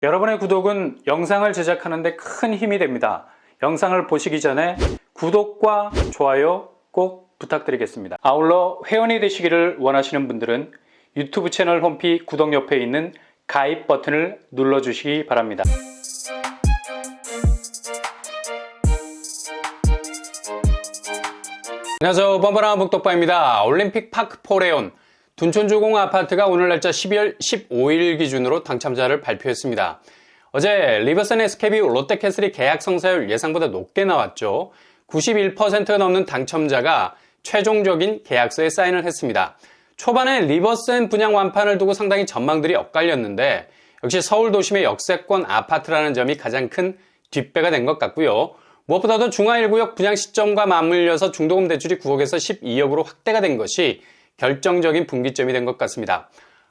여러분의 구독은 영상을 제작하는 데 큰 힘이 됩니다. 영상을 보시기 전에 구독과 좋아요 꼭 부탁드리겠습니다. 아울러 회원이 되시기를 원하시는 분들은 유튜브 채널 홈피 구독 옆에 있는 가입 버튼을 눌러주시기 바랍니다. 안녕하세요. 뻔뻔한 북독바입니다. 올림픽 파크 포레온 둔촌주공 아파트가 오늘 날짜 12월 15일 기준으로 당첨자를 발표했습니다. 어제 리버선 SKB 롯데캐슬이 계약 성사율 예상보다 높게 나왔죠. 91%가 넘는 당첨자가 최종적인 계약서에 사인을 했습니다. 초반에 리버선 분양 완판을 두고 상당히 전망들이 엇갈렸는데 역시 서울 도심의 역세권 아파트라는 점이 가장 큰 뒷배가 된 것 같고요. 무엇보다도 중하 1구역 분양 시점과 맞물려서 중도금 대출이 9억에서 12억으로 확대가 된 것이 결정적인 분기점이 된 것 같습니다.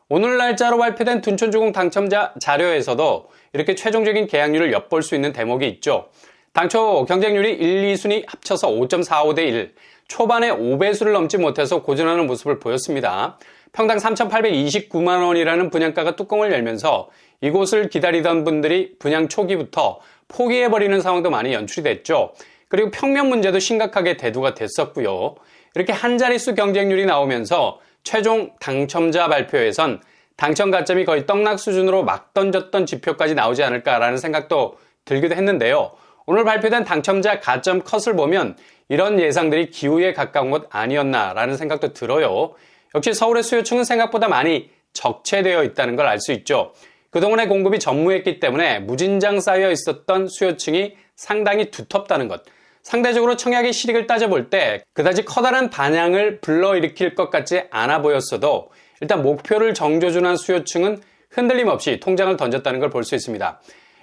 오늘 날짜로 발표된 둔촌주공 당첨자 자료에서도 이렇게 최종적인 계약률을 엿볼 수 있는 대목이 있죠. 당초 경쟁률이 1, 2순위 합쳐서 5.45대 1, 초반에 5배수를 넘지 못해서 고전하는 모습을 보였습니다. 평당 3,829만 원이라는 분양가가 뚜껑을 열면서 이곳을 기다리던 분들이 분양 초기부터 포기해버리는 상황도 많이 연출이 됐죠. 그리고 평면 문제도 심각하게 대두가 됐었고요. 이렇게 한 자릿수 경쟁률이 나오면서 최종 당첨자 발표에선 당첨 가점이 거의 떡락 수준으로 막 던졌던 지표까지 나오지 않을까라는 생각도 들기도 했는데요. 오늘 발표된 당첨자 가점 컷을 보면 이런 예상들이 기우에 가까운 것 아니었나라는 생각도 들어요. 역시 서울의 수요층은 생각보다 많이 적체되어 있다는 걸 알 수 있죠. 그동안의 공급이 전무했기 때문에 무진장 쌓여 있었던 수요층이 상당히 두텁다는 것. 상대적으로 청약의 실익을 따져볼 때 그다지 커다란 반향을 불러일으킬 것 같지 않아 보였어도 일단 목표를 정조준한 수요층은 흔들림 없이 통장을 던졌다는 걸 볼 수 있습니다.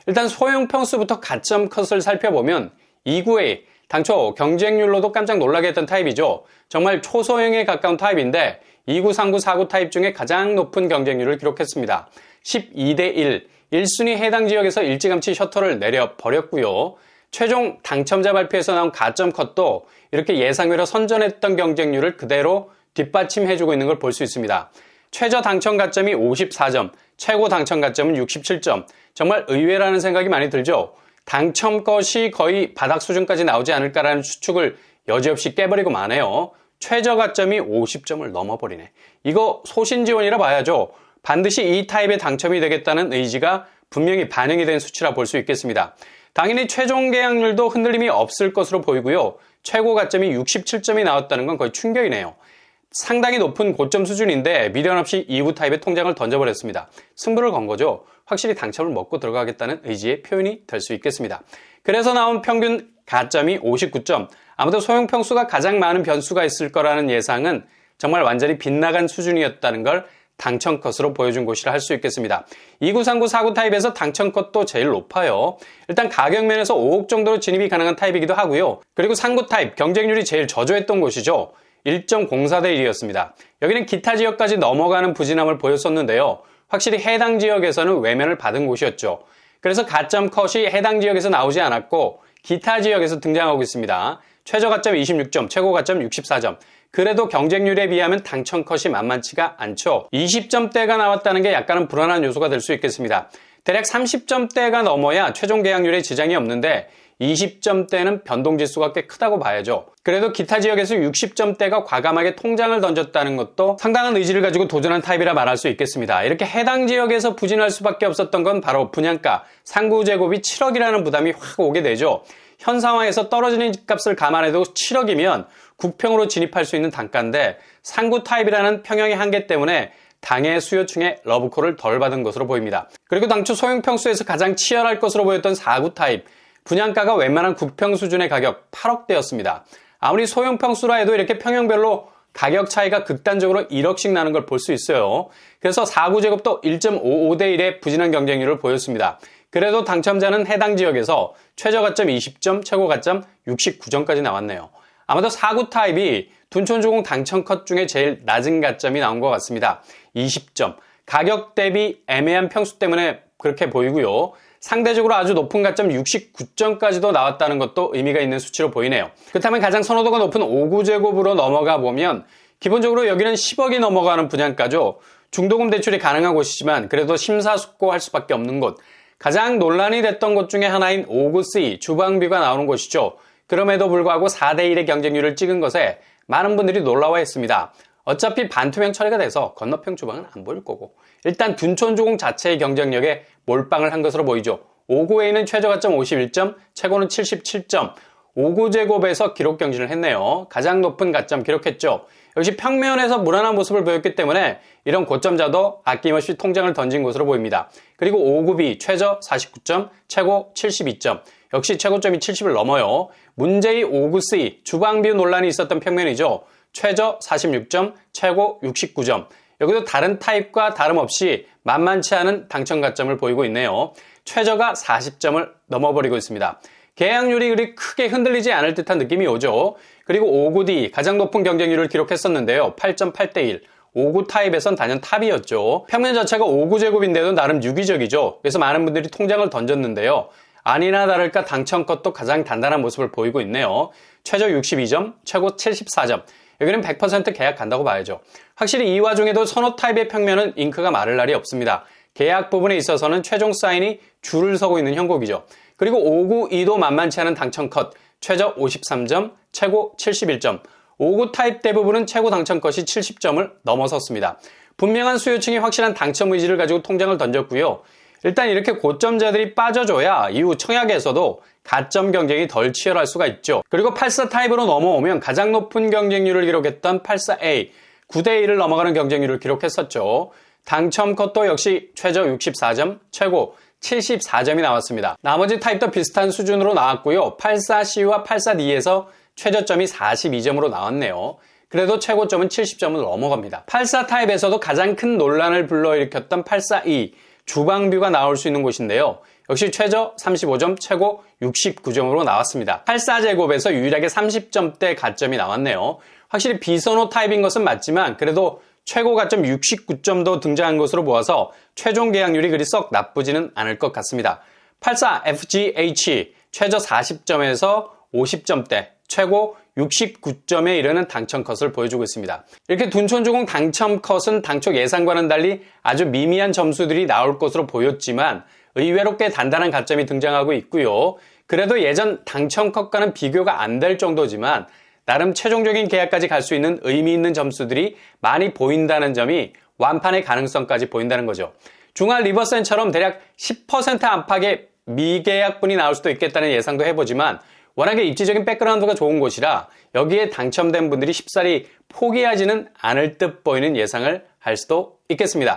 일단 소형 평수부터 가점 컷을 살펴보면 2구에 당초 경쟁률로도 깜짝 놀라게 했던 타입이죠. 정말 초소형에 가까운 타입인데 2구, 3구, 4구 타입 중에 가장 높은 경쟁률을 기록했습니다. 12대 1, 1순위 해당 지역에서 일찌감치 셔터를 내려버렸고요. 최종 당첨자 발표에서 나온 가점 컷도 이렇게 예상외로 선전했던 경쟁률을 그대로 뒷받침해주고 있는 걸 볼 수 있습니다. 최저 당첨 가점이 54점, 최고 당첨 가점은 67점. 정말 의외라는 생각이 많이 들죠. 당첨 것이 거의 바닥 수준까지 나오지 않을까라는 추측을 여지없이 깨버리고 마네요. 최저 가점이 50점을 넘어버리네. 이거 소신지원이라 봐야죠. 반드시 이 타입의 당첨이 되겠다는 의지가 분명히 반영이 된 수치라 볼 수 있겠습니다. 당연히 최종 계약률도 흔들림이 없을 것으로 보이고요. 최고 가점이 67점이 나왔다는 건 거의 충격이네요. 상당히 높은 고점 수준인데 미련 없이 2구 타입의 통장을 던져버렸습니다. 승부를 건 거죠. 확실히 당첨을 먹고 들어가겠다는 의지의 표현이 될 수 있겠습니다. 그래서 나온 평균 가점이 59점. 아무튼 소형 평수가 가장 많은 변수가 있을 거라는 예상은 정말 완전히 빗나간 수준이었다는 걸 당첨 컷으로 보여준 곳이라 할 수 있겠습니다. 2구, 3구, 4구 타입에서 당첨 컷도 제일 높아요. 일단 가격 면에서 5억 정도로 진입이 가능한 타입이기도 하고요. 그리고 3구 타입 경쟁률이 제일 저조했던 곳이죠. 1.04대 1이었습니다. 여기는 기타 지역까지 넘어가는 부진함을 보였었는데요. 확실히 해당 지역에서는 외면을 받은 곳이었죠. 그래서 가점 컷이 해당 지역에서 나오지 않았고 기타 지역에서 등장하고 있습니다. 최저 가점 26점, 최고 가점 64점. 그래도 경쟁률에 비하면 당첨 컷이 만만치가 않죠. 20점대가 나왔다는 게 약간은 불안한 요소가 될 수 있겠습니다. 대략 30점대가 넘어야 최종 계약률에 지장이 없는데 20점대는 변동지수가 꽤 크다고 봐야죠. 그래도 기타 지역에서 60점대가 과감하게 통장을 던졌다는 것도 상당한 의지를 가지고 도전한 타입이라 말할 수 있겠습니다. 이렇게 해당 지역에서 부진할 수밖에 없었던 건 바로 분양가, 상구제곱이 7억이라는 부담이 확 오게 되죠. 현 상황에서 떨어지는 집값을 감안해도 7억이면 국평으로 진입할 수 있는 단가인데 상구 타입이라는 평형의 한계 때문에 당해 수요층의 러브콜을 덜 받은 것으로 보입니다. 그리고 당초 소형 평수에서 가장 치열할 것으로 보였던 4구 타입, 분양가가 웬만한 국평 수준의 가격 8억대였습니다. 아무리 소형 평수라 해도 이렇게 평형별로 가격 차이가 극단적으로 1억씩 나는 걸 볼 수 있어요. 그래서 4구 제곱도 1.55대 1의 부진한 경쟁률을 보였습니다. 그래도 당첨자는 해당 지역에서 최저 가점 20점, 최고 가점 69점까지 나왔네요. 아마도 4구 타입이 둔촌주공 당첨 컷 중에 제일 낮은 가점이 나온 것 같습니다. 20점. 가격 대비 애매한 평수 때문에 그렇게 보이고요. 상대적으로 아주 높은 가점 69점까지도 나왔다는 것도 의미가 있는 수치로 보이네요. 그렇다면 가장 선호도가 높은 5구 제곱으로 넘어가 보면 기본적으로 여기는 10억이 넘어가는 분양가죠. 중도금 대출이 가능한 곳이지만 그래도 심사숙고할 수밖에 없는 곳. 가장 논란이 됐던 곳 중에 하나인 5구C 주방뷰가 나오는 곳이죠. 그럼에도 불구하고 4대1의 경쟁률을 찍은 것에 많은 분들이 놀라워했습니다. 어차피 반투명 처리가 돼서 건너편 주방은 안 보일 거고 일단 둔촌주공 자체의 경쟁력에 몰빵을 한 것으로 보이죠. 5구에는 최저 가점 51점, 최고는 77점, 5구 제곱에서 기록 경신을 했네요. 가장 높은 가점 기록했죠. 역시 평면에서 무난한 모습을 보였기 때문에 이런 고점자도 아낌없이 통장을 던진 것으로 보입니다. 그리고 5구B 최저 49점, 최고 72점. 역시 최고점이 70을 넘어요. 문제의 5구C 주방뷰 논란이 있었던 평면이죠. 최저 46점, 최고 69점. 여기도 다른 타입과 다름없이 만만치 않은 당첨 가점을 보이고 있네요. 최저가 40점을 넘어버리고 있습니다. 계약률이 그리 크게 흔들리지 않을 듯한 느낌이 오죠. 그리고 5구D 가장 높은 경쟁률을 기록했었는데요. 8.8대1. 5구 타입에선 단연 탑이었죠. 평면 자체가 5구 제곱인데도 나름 유기적이죠. 그래서 많은 분들이 통장을 던졌는데요. 아니나 다를까 당첨컷도 가장 단단한 모습을 보이고 있네요. 최저 62점, 최고 74점. 여기는 100% 계약 간다고 봐야죠. 확실히 이 와중에도 선호 타입의 평면은 잉크가 마를 날이 없습니다. 계약 부분에 있어서는 최종 사인이 줄을 서고 있는 형국이죠. 그리고 5구2도 만만치 않은 당첨컷, 최저 53점, 최고 71점. 5구 타입 대부분은 최고 당첨컷이 70점을 넘어섰습니다. 분명한 수요층이 확실한 당첨 의지를 가지고 통장을 던졌고요. 일단 이렇게 고점자들이 빠져줘야 이후 청약에서도 가점 경쟁이 덜 치열할 수가 있죠. 그리고 84 타입으로 넘어오면 가장 높은 경쟁률을 기록했던 84A, 9대1을 넘어가는 경쟁률을 기록했었죠. 당첨 컷도 역시 최저 64점, 최고 74점이 나왔습니다. 나머지 타입도 비슷한 수준으로 나왔고요. 84C와 84D에서 최저점이 42점으로 나왔네요. 그래도 최고점은 70점을 넘어갑니다. 84 타입에서도 가장 큰 논란을 불러일으켰던 84E, 주방뷰가 나올 수 있는 곳인데요. 역시 최저 35점, 최고 69점으로 나왔습니다. 84제곱에서 유일하게 30점대 가점이 나왔네요. 확실히 비선호 타입인 것은 맞지만 그래도 최고 가점 69점도 등장한 것으로 보아서 최종 계약률이 그리 썩 나쁘지는 않을 것 같습니다. 84FGH 최저 40점에서 50점대, 최고 69점에 이르는 당첨컷을 보여주고 있습니다. 이렇게 둔촌주공 당첨컷은 당초 예상과는 달리 아주 미미한 점수들이 나올 것으로 보였지만 의외로 꽤 단단한 가점이 등장하고 있고요. 그래도 예전 당첨컷과는 비교가 안 될 정도지만 나름 최종적인 계약까지 갈 수 있는 의미 있는 점수들이 많이 보인다는 점이 완판의 가능성까지 보인다는 거죠. 중화 리버센처럼 대략 10% 안팎의 미계약분이 나올 수도 있겠다는 예상도 해보지만 워낙에 입지적인 백그라운드가 좋은 곳이라 여기에 당첨된 분들이 쉽사리 포기하지는 않을 듯 보이는 예상을 할 수도 있겠습니다.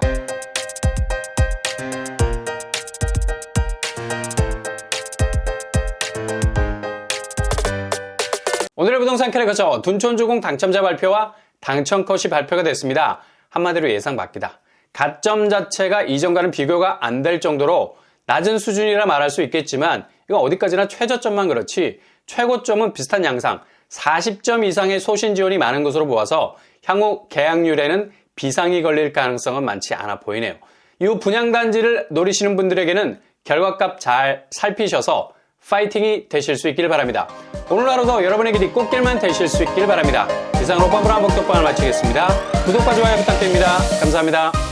오늘의 부동산 캐릭터 둔촌주공 당첨자 발표와 당첨컷이 발표가 됐습니다. 한마디로 예상 밖이다. 가점 자체가 이전과는 비교가 안 될 정도로 낮은 수준이라 말할 수 있겠지만 이건 어디까지나 최저점만 그렇지 최고점은 비슷한 양상 40점 이상의 소신 지원이 많은 것으로 보아서 향후 계약률에는 비상이 걸릴 가능성은 많지 않아 보이네요. 이후 분양단지를 노리시는 분들에게는 결과값 잘 살피셔서 파이팅이 되실 수 있길 바랍니다. 오늘 하루도 여러분의 길이 꽃길만 되실 수 있길 바랍니다. 이상으로 뻔뻔한 복덕방을 마치겠습니다. 구독과 좋아요 부탁드립니다. 감사합니다.